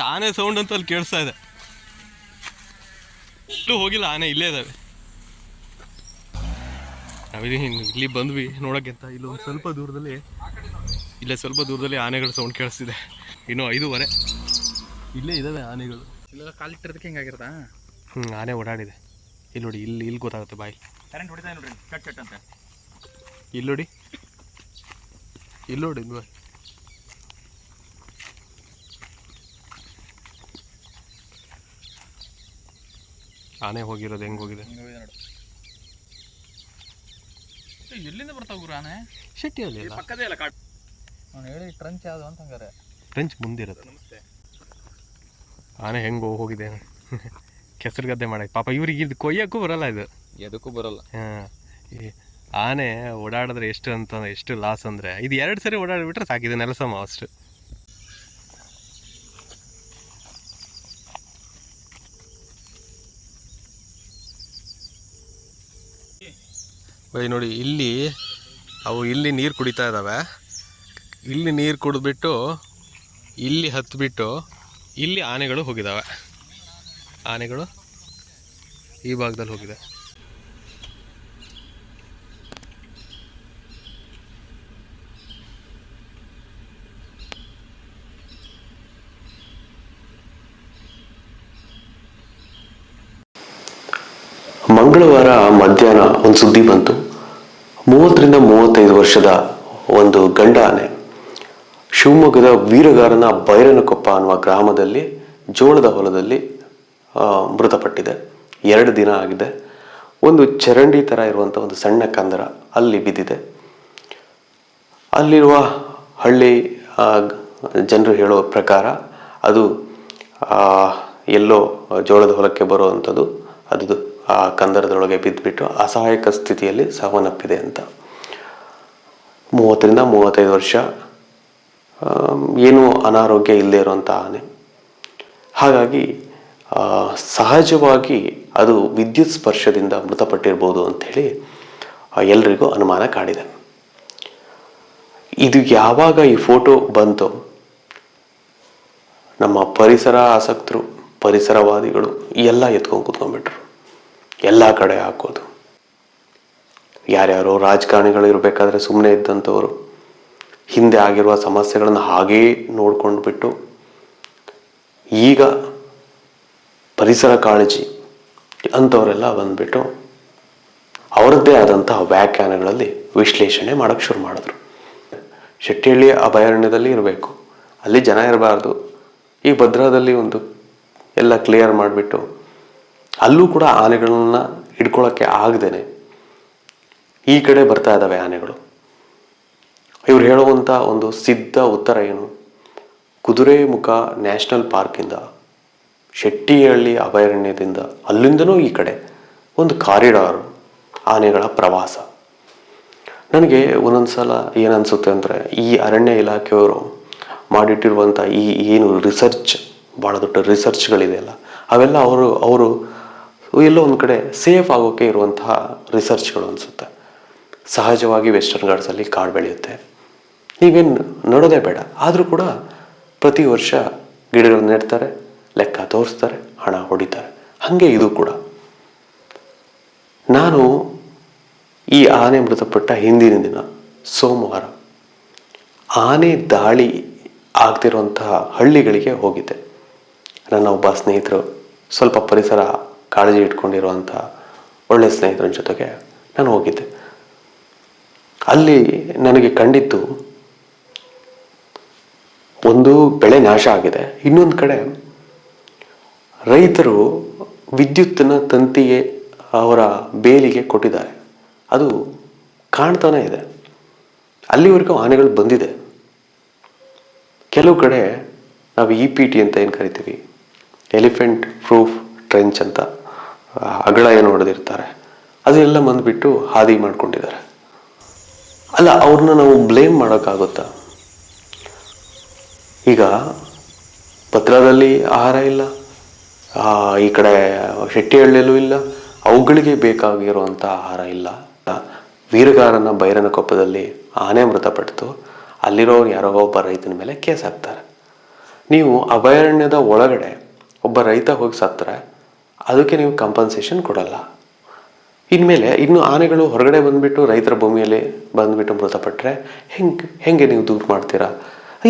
But ಆನೆ sound ಅಂತ ಅಲ್ಲಿ ಕೇಳಿಸ್ತಾ ಇದೆ. ಇಲ್ಲೂ ಹೋಗಿಲ್ಲ, ಆನೆ ಇಲ್ಲೇ ಇದ್ದಾವೆ. ಇಲ್ಲಿ ಬಂದ್ವಿ ನೋಡೋಕ್ಕೆ ಅಂತ. ಇಲ್ಲೊಂದು ಸ್ವಲ್ಪ ದೂರದಲ್ಲಿ ಆನೆಗಳ ಸೌಂಡ್ ಕೇಳಿಸ್ತಿದೆ. ಇನ್ನು 5:15 ಇಲ್ಲೇ ಇದ್ದಾವೆ ಆನೆಗಳು. ಇಲ್ಲೆಲ್ಲ ಕಾಲಿಟ್ಟಿರೋದಕ್ಕೆ ಹಿಂಗಾಗಿರ್ತಾ? ಆನೆ ಓಡಾಡಿದೆ. ಇಲ್ಲಿ ನೋಡಿ, ಇಲ್ಲಿ ಗೊತ್ತಾಗುತ್ತೆ ಬಾಯಿ. ಕರೆಂಟ್ ಹೊಡಿತಾ ನೋಡ್ರಿ, ಚಟ್ ಚಟ್ ಅಂತ. ಇಲ್ಲಿ ನೋಡಿ ಬಾಯ್. ಆನೆ ಹೋಗಿರೋದು ಹೆಂಗೆ ಹೋಗಿದೆ ನೋಡು. ಎಲ್ಲಿಂದ ಬರ್ತಾವ ಗುರು ಆನೆ? ಶೆಟ್ಟಿಹಳ್ಳಿ ಪಕ್ಕದೇ ಅಲ್ಲ ಕಾಡು. ನಾನು ಹೇಳಿ ಟ್ರಂಚ್ ಯಾವುದು ಅಂತ ಹಂಗಾರೆ. ಟ್ರಂಚ್ ಮುಂದಿರೋದು. ನಮಸ್ತೆ. ಆನೆ ಹೆಂಗೆ ಹೋಗಿದೆ ಕೆಸರು ಗದ್ದೆ ಮಾಡಕ್ಕೆ. ಪಾಪ ಇವ್ರಿಗೆ ಇದು ಕೊಯ್ಯೋಕ್ಕೂ ಬರಲ್ಲ, ಇದು ಎದಕ್ಕೂ ಬರಲ್ಲ. ಆನೆ ಓಡಾಡಿದ್ರೆ ಎಷ್ಟು ಲಾಸ್ ಅಂದರೆ, ಇದು 2 ಸರಿ ಓಡಾಡಿಬಿಟ್ರೆ ಸಾಕಿದೆ ನೆಲಸಮ ಅಷ್ಟು. ಬೈ ನೋಡಿ, ಇಲ್ಲಿ ನೀರು ಕುಡಿತಾ ಇದ್ದಾವೆ. ಇಲ್ಲಿ ನೀರು ಕುಡಿದ್ಬಿಟ್ಟು ಇಲ್ಲಿ ಹತ್ಬಿಟ್ಟು ಇಲ್ಲಿ ಆನೆಗಳು ಹೋಗಿದ್ದಾವೆ. ಆನೆಗಳು ಈ ಭಾಗದಲ್ಲಿ ಹೋಗಿದೆ. ಮಂಗಳವಾರ ಮಧ್ಯಾಹ್ನ ಒಂದು ಸುದ್ದಿ ಬಂತು. 30ರಿಂದ 35 ವರ್ಷದ ಒಂದು ಗಂಡ ಆನೆ ಶಿವಮೊಗ್ಗದ ವೀರಗಾರನ ಬೈರನಕೊಪ್ಪ ಅನ್ನುವ ಗ್ರಾಮದಲ್ಲಿ ಜೋಳದ ಹೊಲದಲ್ಲಿ ಮೃತಪಟ್ಟಿದೆ. 2 ದಿನ ಆಗಿದೆ. ಒಂದು ಚರಂಡಿ ಥರ ಇರುವಂಥ ಒಂದು ಸಣ್ಣ ಕಂದರ ಅಲ್ಲಿ ಬಿದ್ದಿದೆ. ಅಲ್ಲಿರುವ ಹಳ್ಳಿ ಜನರು ಹೇಳೋ ಪ್ರಕಾರ ಅದು ಎಲ್ಲೋ ಜೋಳದ ಹೊಲಕ್ಕೆ ಬರುವಂಥದ್ದು, ಅದು ಆ ಕಂದರದೊಳಗೆ ಬಿದ್ದುಬಿಟ್ಟು ಅಸಹಾಯಕ ಸ್ಥಿತಿಯಲ್ಲಿ ಸಾವನ್ನಪ್ಪಿದೆ ಅಂತ. 30ರಿಂದ 35 ವರ್ಷ, ಏನೂ ಅನಾರೋಗ್ಯ ಇಲ್ಲದೆ ಇರುವಂಥ ಆನೆ. ಹಾಗಾಗಿ ಸಹಜವಾಗಿ ಅದು ವಿದ್ಯುತ್ ಸ್ಪರ್ಶದಿಂದ ಮೃತಪಟ್ಟಿರ್ಬೋದು ಅಂಥೇಳಿ ಎಲ್ರಿಗೂ ಅನುಮಾನ ಕಾಡಿದೆ. ಇದು ಯಾವಾಗ ಈ ಫೋಟೋ ಬಂತು, ನಮ್ಮ ಪರಿಸರ ಆಸಕ್ತರು, ಪರಿಸರವಾದಿಗಳು ಎಲ್ಲ ಎತ್ಕೊಂಡು ಕೂತ್ಕೊಂಡ್ಬಿಟ್ರು. ಎಲ್ಲ ಕಡೆ ಹಾಕೋದು. ಯಾರ್ಯಾರೋ ರಾಜಕಾರಣಿಗಳು ಇರಬೇಕಾದ್ರೆ ಸುಮ್ಮನೆ ಇದ್ದಂಥವ್ರು ಹಿಂದೆ ಆಗಿರುವ ಸಮಸ್ಯೆಗಳನ್ನು ಹಾಗೇ ನೋಡ್ಕೊಂಡು ಬಿಟ್ಟು ಈಗ ಪರಿಸರ ಕಾಳಜಿ ಅಂಥವರೆಲ್ಲ ಬಂದ್ಬಿಟ್ಟು ಅವರದ್ದೇ ಆದಂತಹ ವ್ಯಾಖ್ಯಾನಗಳಲ್ಲಿ ವಿಶ್ಲೇಷಣೆ ಮಾಡೋಕ್ಕೆ ಶುರು ಮಾಡಿದ್ರು. ಶೆಟ್ಟಿಹಳ್ಳಿ ಅಭಯಾರಣ್ಯದಲ್ಲಿ ಇರಬೇಕು, ಅಲ್ಲಿ ಜನ ಇರಬಾರ್ದು. ಈ ಭದ್ರಾದಲ್ಲಿ ಒಂದು ಎಲ್ಲ ಕ್ಲಿಯರ್ ಮಾಡಿಬಿಟ್ಟು ಅಲ್ಲೂ ಕೂಡ ಆನೆಗಳನ್ನ ಹಿಡ್ಕೊಳ್ಳೋಕ್ಕೆ ಆಗದೇನೆ ಈ ಕಡೆ ಬರ್ತಾ ಇದ್ದಾವೆ ಆನೆಗಳು. ಇವ್ರು ಹೇಳುವಂಥ ಒಂದು ಸಿದ್ಧ ಉತ್ತರ ಏನು, ಕುದುರೆಮುಖ ನ್ಯಾಷನಲ್ ಪಾರ್ಕಿಂದ, ಶೆಟ್ಟಿಹಳ್ಳಿ ಅಭಯಾರಣ್ಯದಿಂದ, ಅಲ್ಲಿಂದನೂ ಈ ಕಡೆ ಒಂದು ಕಾರಿಡಾರ್ ಆನೆಗಳ ಪ್ರವಾಸ. ನನಗೆ ಒಂದೊಂದು ಏನನ್ಸುತ್ತೆ ಅಂದರೆ, ಈ ಅರಣ್ಯ ಇಲಾಖೆಯವರು ಮಾಡಿಟ್ಟಿರುವಂಥ ಏನು ರಿಸರ್ಚ್, ಭಾಳ ದೊಡ್ಡ ರಿಸರ್ಚ್ಗಳಿದೆಯಲ್ಲ, ಅವೆಲ್ಲ ಅವರು ಎಲ್ಲೋ ಒಂದು ಕಡೆ ಸೇಫ್ ಆಗೋಕ್ಕೆ ಇರುವಂತಹ ರಿಸರ್ಚ್ಗಳು ಅನಿಸುತ್ತೆ. ಸಹಜವಾಗಿ ವೆಸ್ಟರ್ನ್ ಘಾಟ್ಸಲ್ಲಿ ಕಾಡು ಬೆಳೆಯುತ್ತೆ, ನೀವೇನು ನೋಡೋದೇ ಬೇಡ. ಆದರೂ ಕೂಡ ಪ್ರತಿ ವರ್ಷ ಗಿಡಗಳನ್ನ ನೆಡ್ತಾರೆ, ಲೆಕ್ಕ ತೋರಿಸ್ತಾರೆ, ಹಣ ಹೊಡಿತಾರೆ. ಹಾಗೆ ಇದು ಕೂಡ. ನಾನು ಈ ಆನೆ ಮೃತಪಟ್ಟ ಹಿಂದಿನ ದಿನ ಸೋಮವಾರ ಆನೆ ದಾಳಿ ಆಗ್ತಿರುವಂತಹ ಹಳ್ಳಿಗಳಿಗೆ ಹೋಗಿದ್ದೆ. ನನ್ನ ಒಬ್ಬ ಸ್ನೇಹಿತರು, ಸ್ವಲ್ಪ ಪರಿಸರ ಕಾಳಜಿ ಇಟ್ಕೊಂಡಿರುವಂಥ ಒಳ್ಳೆ ಸ್ನೇಹಿತರ ಜೊತೆಗೆ ನಾನು ಹೋಗಿದ್ದೆ. ಅಲ್ಲಿ ನನಗೆ ಕಂಡಿದ್ದು, ಒಂದು ಬೆಳೆ ನಾಶ ಆಗಿದೆ, ಇನ್ನೊಂದು ಕಡೆ ರೈತರು ವಿದ್ಯುತ್ತಿನ ತಂತಿಗೆ ಅವರ ಬೇಲಿಗೆ ಕೊಟ್ಟಿದ್ದಾರೆ. ಅದು ಕಾಣ್ತಾನೆ ಇದೆ. ಅಲ್ಲಿವರೆಗೂ ಆನೆಗಳು ಬಂದಿದೆ. ಕೆಲವು ಕಡೆ ನಾವು EPT ಅಂತ ಏನು ಕರಿತೀವಿ, ಎಲಿಫೆಂಟ್ ಪ್ರೂಫ್ ಟ್ರೆಂಚ್ ಅಂತ ಅಗಳ ಏನು ಹೊಡೆದಿರ್ತಾರೆ, ಅದೆಲ್ಲ ಬಂದುಬಿಟ್ಟು ಹಾದಿ ಮಾಡ್ಕೊಂಡಿದ್ದಾರೆ. ಅಲ್ಲ, ಅವ್ರನ್ನ ನಾವು ಬ್ಲೇಮ್ ಮಾಡೋಕ್ಕಾಗುತ್ತಾ? ಈಗ ಭದ್ರಾದಲ್ಲಿ ಆಹಾರ ಇಲ್ಲ, ಈ ಕಡೆ ಶೆಟ್ಟಿಹಳ್ಳಿಯಲ್ಲೂ ಇಲ್ಲ, ಅವುಗಳಿಗೆ ಬೇಕಾಗಿರುವಂಥ ಆಹಾರ ಇಲ್ಲ. ವೀರಗಾರನ ಬೈರನಕೊಪ್ಪದಲ್ಲಿ ಆನೆ ಮೃತಪಟ್ಟು ಅಲ್ಲಿರೋರು ಯಾರೋ ಒಬ್ಬ ರೈತನ ಮೇಲೆ ಕೇಸ್ ಹಾಕ್ತಾರೆ. ನೀವು ಅಭಯಾರಣ್ಯದ ಒಳಗಡೆ ಒಬ್ಬ ರೈತ ಹೋಗಿ ಸತ್ತರೆ ಅದಕ್ಕೆ ನೀವು ಕಂಪನ್ಸೇಷನ್ ಕೊಡಲ್ಲ. ಇನ್ಮೇಲೆ ಇನ್ನು ಆನೆಗಳು ಹೊರಗಡೆ ಬಂದುಬಿಟ್ಟು ರೈತರ ಭೂಮಿಯಲ್ಲಿ ಬಂದುಬಿಟ್ಟು ಮೃತಪಟ್ಟರೆ ಹೆಂಗೆ ನೀವು ದೂರ ಮಾಡ್ತೀರಾ?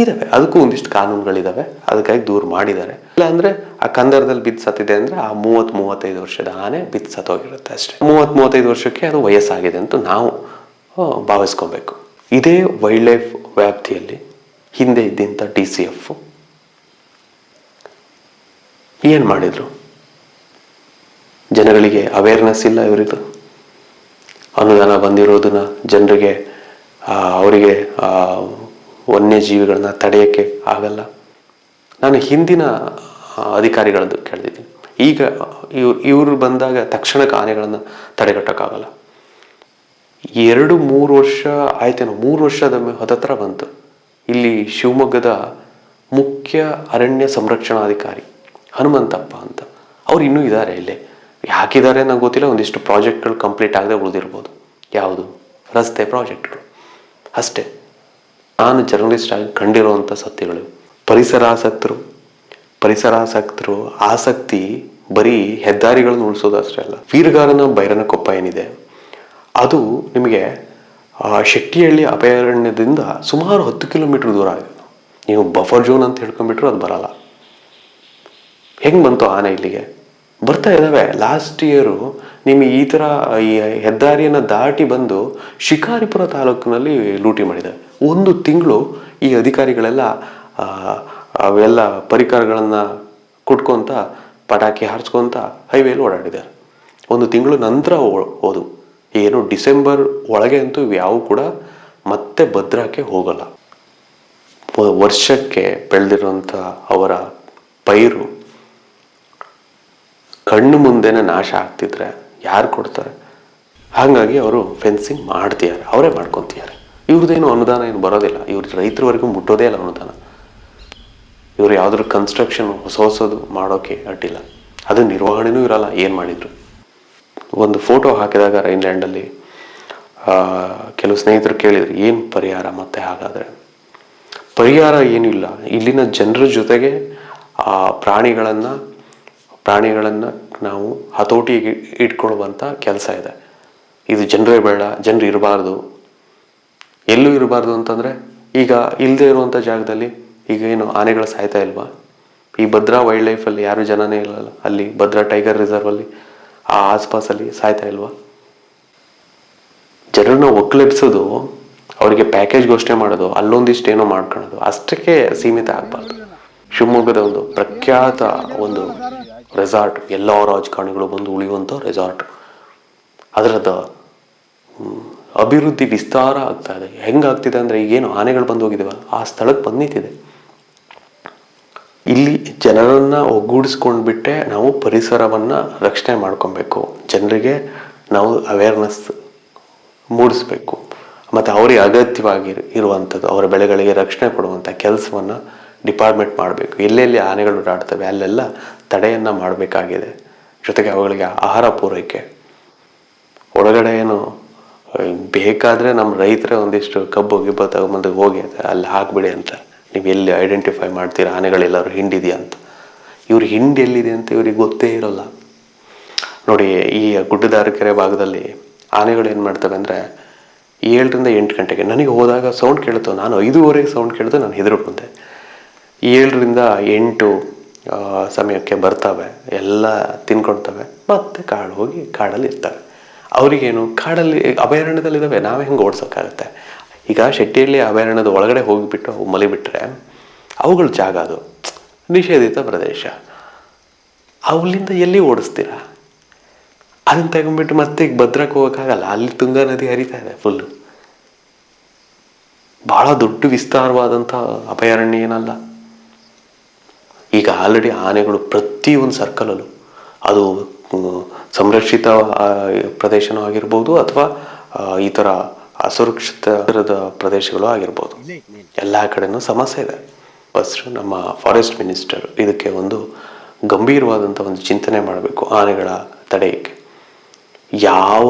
ಇದ್ದಾವೆ, ಅದಕ್ಕೂ ಒಂದಿಷ್ಟು ಕಾನೂನುಗಳಿದ್ದಾವೆ, ಅದಕ್ಕಾಗಿ ದೂರ ಮಾಡಿದ್ದಾರೆ. ಇಲ್ಲ ಅಂದರೆ ಆ ಕಂದರದಲ್ಲಿ ಬಿದ್ದು ಸತ್ತಿದೆ ಅಂದರೆ ಆ 30-35 ವರ್ಷದ ಆನೆ ಬಿದ್ದು ಸತ್ತೋಗಿರುತ್ತೆ ಅಷ್ಟೇ. 30-35 ವರ್ಷಕ್ಕೆ ಅದು ವಯಸ್ಸಾಗಿದೆ ಅಂತ ನಾವು ಭಾವಿಸ್ಕೊಬೇಕು. ಇದೇ ವೈಲ್ಡ್ ಲೈಫ್ ವ್ಯಾಪ್ತಿಯಲ್ಲಿ ಹಿಂದೆ ಇದ್ದಂಥ DCF ಏನು ಮಾಡಿದರು? ಜನಗಳಿಗೆ ಅವೇರ್ನೆಸ್ ಇಲ್ಲ. ಇವರಿದು ಅನುದಾನ ಬಂದಿರೋದನ್ನ ಜನರಿಗೆ ಅವರಿಗೆ ವನ್ಯಜೀವಿಗಳನ್ನ ತಡೆಯೋಕ್ಕೆ ಆಗಲ್ಲ. ನಾನು ಹಿಂದಿನ ಅಧಿಕಾರಿಗಳದ್ದು ಕೇಳಿದ್ದೀನಿ. ಈಗ ಇವರು ಬಂದಾಗ ತಕ್ಷಣಕ್ಕೆ ಆನೆಗಳನ್ನು ತಡೆಗಟ್ಟೋಕ್ಕಾಗಲ್ಲ. 2-3 ವರ್ಷ ಆಯ್ತೇನೋ, 3 ವರ್ಷದ ಹತ್ತತ್ರ ಬಂತು. ಇಲ್ಲಿ ಶಿವಮೊಗ್ಗದ ಮುಖ್ಯ ಅರಣ್ಯ ಸಂರಕ್ಷಣಾಧಿಕಾರಿ ಹನುಮಂತಪ್ಪ ಅಂತ ಅವ್ರು ಇನ್ನೂ ಇದ್ದಾರೆ. ಇಲ್ಲೇ ಯಾಕಿದ್ದಾರೆ ನಂಗೆ ಗೊತ್ತಿಲ್ಲ. ಒಂದಿಷ್ಟು ಪ್ರಾಜೆಕ್ಟ್ಗಳು ಕಂಪ್ಲೀಟ್ ಆಗದೆ ಉಳಿದಿರ್ಬೋದು. ಯಾವುದು? ರಸ್ತೆ ಪ್ರಾಜೆಕ್ಟ್ಗಳು ಅಷ್ಟೇ. ನಾನು ಜರ್ನಲಿಸ್ಟ್ ಆಗಿ ಕಂಡಿರುವಂಥ ಸತ್ಯಗಳು. ಪರಿಸರಾಸಕ್ತರು ಆಸಕ್ತಿ ಬರೀ ಹೆದ್ದಾರಿಗಳನ್ನು ಉಳಿಸೋದು ಅಷ್ಟೇ ಅಲ್ಲ. ವೀರಗಾರನ ಬೈರನಕೊಪ್ಪ ಏನಿದೆ ಅದು ನಿಮಗೆ ಶೆಟ್ಟಿಹಳ್ಳಿ ಅಭಯಾರಣ್ಯದಿಂದ ಸುಮಾರು 10 ಕಿಲೋಮೀಟರ್ ದೂರ ಆಗಿದೆ. ನೀವು ಬಫರ್ ಝೋನ್ ಅಂತ ಹೇಳ್ಕೊಂಡ್ಬಿಟ್ರು ಅದು ಬರಲ್ಲ. ಹೆಂಗೆ ಬಂತು ಆನೆ ಇಲ್ಲಿಗೆ? ಬರ್ತಾ ಇದ್ದಾವೆ. ಲಾಸ್ಟ್ ಇಯರು ನಿಮಗೆ ಈ ಥರ ಈ ಹೆದ್ದಾರಿಯನ್ನು ದಾಟಿ ಬಂದು ಶಿಕಾರಿಪುರ ತಾಲೂಕಿನಲ್ಲಿ ಲೂಟಿ ಮಾಡಿದ್ದಾರೆ. 1 ತಿಂಗಳು ಈ ಅಧಿಕಾರಿಗಳೆಲ್ಲ ಅವೆಲ್ಲ ಪರಿಕರಗಳನ್ನು ಕುಟ್ಕೊತ ಪಟಾಕಿ ಹಾರಿಸ್ಕೊತ ಹೈವೇಲಿ ಓಡಾಡಿದ್ದಾರೆ. 1 ತಿಂಗಳು ನಂತರ ಹೋದು. ಏನು ಡಿಸೆಂಬರ್ ಒಳಗೆ ಅಂತೂ ಯಾವ ಕೂಡ ಮತ್ತೆ ಭದ್ರಾಕ್ಕೆ ಹೋಗಲ್ಲ. ವರ್ಷಕ್ಕೆ ಬೆಳೆದಿರುವಂಥ ಅವರ ಪೈರು ಕಣ್ಣು ಮುಂದೆನೇ ನಾಶ ಆಗ್ತಿದ್ರೆ ಯಾರು ಕೊಡ್ತಾರೆ? ಹಾಗಾಗಿ ಅವರು ಫೆನ್ಸಿಂಗ್ ಮಾಡ್ತಿದ್ದಾರೆ, ಅವರೇ ಮಾಡ್ಕೊತಿದ್ದಾರೆ. ಇವ್ರದ್ದೇನು ಅನುದಾನ ಏನು ಬರೋದಿಲ್ಲ. ಇವ್ರ ರೈತರವರೆಗೂ ಮುಟ್ಟೋದೇ ಇಲ್ಲ ಅನುದಾನ. ಇವರು ಯಾವುದ್ರ ಕನ್ಸ್ಟ್ರಕ್ಷನ್ ಹೊಸದು ಮಾಡೋಕ್ಕೆ ಅಡ್ಡಿಲ್ಲ. ಅದು ನಿರ್ವಹಣೆನೂ ಇರಲ್ಲ. ಏನು ಮಾಡಿದ್ರು? ಒಂದು ಫೋಟೋ ಹಾಕಿದಾಗ ರೈನ್ಲ್ಯಾಂಡಲ್ಲಿ ಕೆಲವು ಸ್ನೇಹಿತರು ಕೇಳಿದ್ರು, ಏನು ಪರಿಹಾರ ಮತ್ತೆ? ಹಾಗಾದರೆ ಪರಿಹಾರ ಏನಿಲ್ಲ. ಇಲ್ಲಿನ ಜನರ ಜೊತೆಗೆ ಆ ಪ್ರಾಣಿಗಳನ್ನು ನಾವು ಹತೋಟಿಗೆ ಇಟ್ಕೊಳ್ಳುವಂಥ ಕೆಲಸ ಇದೆ. ಇದು ಜನರೇ ಬೇಡ, ಜನರು ಇರಬಾರ್ದು, ಎಲ್ಲೂ ಇರಬಾರ್ದು ಅಂತಂದರೆ ಈಗ ಇಲ್ಲದೆ ಇರುವಂಥ ಜಾಗದಲ್ಲಿ ಈಗ ಏನು ಆನೆಗಳು ಸಾಯ್ತಾ ಇಲ್ವಾ? ಈ ಭದ್ರಾ ವೈಲ್ಡ್ ಲೈಫಲ್ಲಿ ಯಾರು ಜನನೇ ಇಲ್ಲಲ್ಲ. ಅಲ್ಲಿ ಭದ್ರಾ ಟೈಗರ್ ರಿಸರ್ವಲ್ಲಿ ಆ ಆಸ್ಪಾಸಲ್ಲಿ ಸಾಯ್ತಾ ಇಲ್ವಾ? ಜನರನ್ನ ಒಕ್ಕಲೆಬ್ಸೋದು, ಅವರಿಗೆ ಪ್ಯಾಕೇಜ್ ಘೋಷಣೆ ಮಾಡೋದು, ಅಲ್ಲೊಂದಿಷ್ಟು ಏನೋ ಮಾಡ್ಕೊಳ್ಳೋದು ಅಷ್ಟಕ್ಕೆ ಸೀಮಿತ ಆಗಬಾರ್ದು. ಶಿವಮೊಗ್ಗದ ಒಂದು ಪ್ರಖ್ಯಾತ ಒಂದು ರೆಸಾರ್ಟ್, ಎಲ್ಲ ರಾಜಕಾರಣಿಗಳು ಬಂದು ಉಳಿಯುವಂಥ ರೆಸಾರ್ಟ್, ಅದರದ ಅಭಿವೃದ್ಧಿ ವಿಸ್ತಾರ ಆಗ್ತಾ ಇದೆ. ಹೆಂಗಾಗ್ತಿದೆ ಅಂದರೆ ಈಗೇನು ಆನೆಗಳು ಬಂದು ಹೋಗಿದ್ದೀವ ಆ ಸ್ಥಳಕ್ಕೆ ಬಂದು ನಿಂತಿದೆ. ಇಲ್ಲಿ ಜನರನ್ನು ಒಗ್ಗೂಡಿಸ್ಕೊಂಡ್ಬಿಟ್ಟೆ ನಾವು ಪರಿಸರವನ್ನು ರಕ್ಷಣೆ ಮಾಡ್ಕೊಬೇಕು. ಜನರಿಗೆ ನಾವು ಅವೇರ್ನೆಸ್ ಮೂಡಿಸ್ಬೇಕು. ಮತ್ತು ಅವರಿಗೆ ಅಗತ್ಯವಾಗಿ ಇರುವಂಥದ್ದು ಅವರ ಬೆಳೆಗಳಿಗೆ ರಕ್ಷಣೆ ಕೊಡುವಂಥ ಕೆಲಸವನ್ನು ಡಿಪಾರ್ಟ್ಮೆಂಟ್ ಮಾಡಬೇಕು. ಎಲ್ಲೆಲ್ಲಿ ಆನೆಗಳು ಓಡಾಡ್ತವೆ ಅಲ್ಲೆಲ್ಲ ತಡೆಯನ್ನು ಮಾಡಬೇಕಾಗಿದೆ. ಜೊತೆಗೆ ಅವುಗಳಿಗೆ ಆಹಾರ ಪೂರೈಕೆ, ಒಳಗಡೆ ಏನು ಬೇಕಾದರೆ ನಮ್ಮ ರೈತರೇ ಒಂದಿಷ್ಟು ಕಬ್ಬು ಗಿಬ್ಬ ತಗೊಂಬಂದು ಹೋಗಿ ಅಲ್ಲಿ ಹಾಕ್ಬಿಡಿ ಅಂತ. ನೀವು ಎಲ್ಲಿ ಐಡೆಂಟಿಫೈ ಮಾಡ್ತೀರಾ ಆನೆಗಳೆಲ್ಲರೂ ಹಿಂಡಿದೆಯಾ ಅಂತ? ಇವ್ರ ಹಿಂಡು ಎಲ್ಲಿದೆ ಅಂತ ಇವ್ರಿಗೆ ಗೊತ್ತೇ ಇರೋಲ್ಲ. ನೋಡಿ, ಈ ಗುಡ್ಡದಾರಕೆರೆ ಭಾಗದಲ್ಲಿ ಆನೆಗಳು ಏನು ಮಾಡ್ತವೆ ಅಂದರೆ 7ರಿಂದ 8 ಗಂಟೆಗೆ ನನಗೆ ಹೋದಾಗ ಸೌಂಡ್ ಕೇಳ್ತವೆ. ನಾನು 5:15 ಸೌಂಡ್ ಕೇಳಿದೆ, ನಾನು ಹೆದರ್ಕೊಂಡೆ. 7ರಿಂದ 8 ಸಮಯಕ್ಕೆ ಬರ್ತವೆ, ಎಲ್ಲ ತಿನ್ಕೊಳ್ತವೆ, ಮತ್ತೆ ಹೋಗಿ ಕಾಡಲ್ಲಿ ಇರ್ತವೆ. ಅವರಿಗೇನು ಕಾಡಲ್ಲಿ ಅಭಯಾರಣ್ಯದಲ್ಲಿದ್ದಾವೆ, ನಾವೇ ಹೆಂಗೆ ಓಡಿಸೋಕ್ಕಾಗುತ್ತೆ? ಈಗ ಶೆಟ್ಟಿಹಳ್ಳಿ ಅಭಯಾರಣ್ಯದ ಒಳಗಡೆ ಹೋಗಿಬಿಟ್ಟು ಮಲಿಬಿಟ್ರೆ ಅವುಗಳ ಜಾಗ, ಅದು ನಿಷೇಧಿತ ಪ್ರದೇಶ. ಅಲ್ಲಿಂದ ಎಲ್ಲಿ ಓಡಿಸ್ತೀರಾ? ಅದನ್ನು ತಗೊಂಡ್ಬಿಟ್ಟು ಮತ್ತೆ ಈಗ ಭದ್ರಕ್ಕೆ ಹೋಗೋಕ್ಕಾಗಲ್ಲ. ಅಲ್ಲಿ ತುಂಗಾ ನದಿ ಹರಿತಾ ಇದೆ ಫುಲ್ಲು. ಭಾಳ ದೊಡ್ಡ ವಿಸ್ತಾರವಾದಂಥ ಅಭಯಾರಣ್ಯ ಏನಲ್ಲ. ಈಗ ಆಲ್ರೆಡಿ ಆನೆಗಳು ಪ್ರತಿಯೊಂದು ಸರ್ಕಲಲ್ಲೂ, ಅದು ಸಂರಕ್ಷಿತ ಪ್ರದೇಶನೂ ಆಗಿರ್ಬೋದು ಅಥವಾ ಈ ಥರ ಅಸುರಕ್ಷಿತ ಪ್ರದೇಶಗಳು ಆಗಿರ್ಬೋದು, ಎಲ್ಲ ಕಡೆನೂ ಸಮಸ್ಯೆ ಇದೆ. ಫಸ್ಟ್ ನಮ್ಮ ಫಾರೆಸ್ಟ್ ಮಿನಿಸ್ಟರ್ ಇದಕ್ಕೆ ಒಂದು ಗಂಭೀರವಾದಂಥ ಒಂದು ಚಿಂತನೆ ಮಾಡಬೇಕು. ಆನೆಗಳ ತಡೆಯಕ್ಕೆ ಯಾವ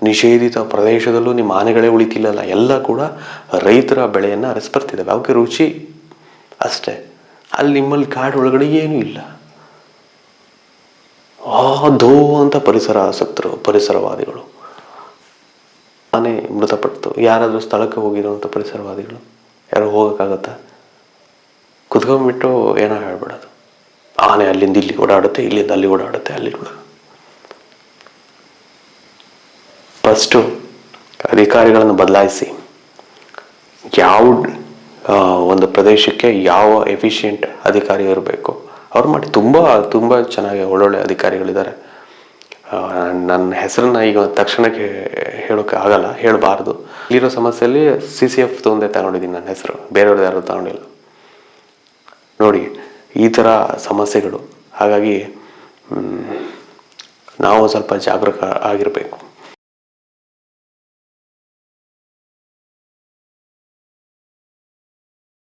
ನಿಷೇಧಿತ ಪ್ರದೇಶದಲ್ಲೂ ನಿಮ್ಮ ಆನೆಗಳೇ ಉಳಿತಿಲ್ಲಲ್ಲ, ಎಲ್ಲ ಕೂಡ ರೈತರ ಬೆಳೆಯನ್ನು ಅರಸ್ಬರ್ತಿದ್ದಾವೆ. ಅವಕ್ಕೆ ರುಚಿ ಅಷ್ಟೇ. ಅಲ್ಲಿ ನಿಮ್ಮಲ್ಲಿ ಕಾಡು ಒಳಗಡೆ ಏನೂ ಇಲ್ಲ. ದೋ ಅಂತ ಪರಿಸರ ಆಸಕ್ತರು, ಪರಿಸರವಾದಿಗಳು. ಆನೆ ಮೃತಪಡ್ತು. ಯಾರಾದರೂ ಸ್ಥಳಕ್ಕೆ ಹೋಗಿರುವಂಥ ಪರಿಸರವಾದಿಗಳು ಯಾರು ಹೋಗೋಕ್ಕಾಗತ್ತಾ? ಕುತ್ಕೊಂಡ್ಬಿಟ್ಟು ಏನೋ ಹೇಳ್ಬಿಡೋದು, ಆನೆ ಅಲ್ಲಿಂದ ಇಲ್ಲಿ ಓಡಾಡುತ್ತೆ, ಇಲ್ಲಿಂದ ಅಲ್ಲಿ ಓಡಾಡುತ್ತೆ, ಅಲ್ಲಿ ಫಸ್ಟು ಅಧಿಕಾರಿಗಳನ್ನು ಬದಲಾಯಿಸಿ ಯಾವ ಒಂದು ಪ್ರದೇಶಕ್ಕೆ ಯಾವ ಎಫಿಷಿಯೆಂಟ್ ಅಧಿಕಾರಿ ಇರಬೇಕು ಅವ್ರು ಮಾಡಿ. ತುಂಬ ತುಂಬ ಚೆನ್ನಾಗಿ ಒಳ್ಳೊಳ್ಳೆ ಅಧಿಕಾರಿಗಳಿದ್ದಾರೆ. ನನ್ನ ಹೆಸರನ್ನ ಈಗ ತಕ್ಷಣಕ್ಕೆ ಹೇಳೋಕ್ಕೆ ಆಗಲ್ಲ, ಹೇಳಬಾರ್ದು. ಇಲ್ಲಿರೋ ಸಮಸ್ಯೆಯಲ್ಲಿ CCF ತೊಂದೇ ತಗೊಂಡಿದ್ದೀನಿ ನನ್ನ ಹೆಸರು, ಬೇರೆಯವ್ರದ್ದು ಯಾರು ತಗೊಂಡಿಲ್ಲ. ನೋಡಿ ಈ ಥರ ಸಮಸ್ಯೆಗಳು. ಹಾಗಾಗಿ ನಾವು ಸ್ವಲ್ಪ ಜಾಗರೂಕ ಆಗಿರಬೇಕು.